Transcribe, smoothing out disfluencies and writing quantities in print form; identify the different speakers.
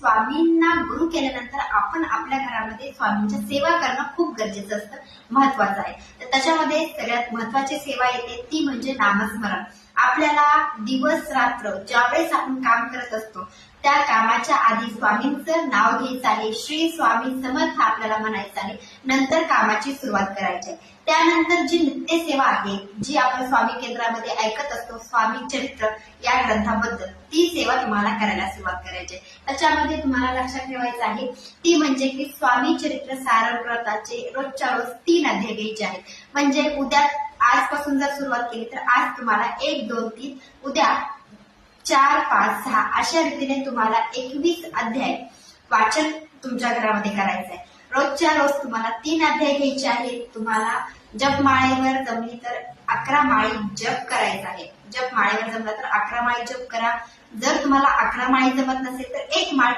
Speaker 1: स्वामींना गुरु केल्यानंतर आपण आपल्या घरामध्ये स्वामींच्या सेवा करणं खूप गरजेचं असतं, महत्वाचं आहे. तर त्याच्यामध्ये सगळ्यात महत्वाची सेवा येते ती म्हणजे नामस्मरण. आपल्याला दिवस रात्र ज्यावेळेस आपण काम करत असतो त्या कामाच्या आधी स्वामींचं नाव घ्यायचं आहे, श्री स्वामी समर्थ आपल्याला म्हणायचं आहे, नंतर कामाची सुरुवात करायची. त्यानंतर जी नित्यसेवा आहे, जी आपण स्वामी केंद्रामध्ये ऐकत असतो स्वामी चरित्र या ग्रंथाबद्दल, ती सेवा तुम्हाला करायला सुरुवात करायची. त्याच्यामध्ये तुम्हाला लक्षात ठेवायचं आहे ती म्हणजे की स्वामी चरित्र सारव्रताचे रोजच्या रोज 3 अध्याय घ्यायचे आहेत. म्हणजे उद्या आजपासून जर सुरुवात केली तर आज तुम्हाला 1, 2, 3, उद्या 4, 5, 6 अशा रीतीने तुम्हाला 21 अध्याय वाचन तुमच्या घरामध्ये करायचं आहे. रोजच्या रोज तुम्हाला 3 अध्याय घ्यायचे आहेत. तुम्हाला जपमाळेवर जमली तर 11 माळी जप करायचा आहे. जपमाळेवर जमला तर 11 माळी जप करा. जर तुम्हाला 11 माळी जमत नसेल तर 1 माळ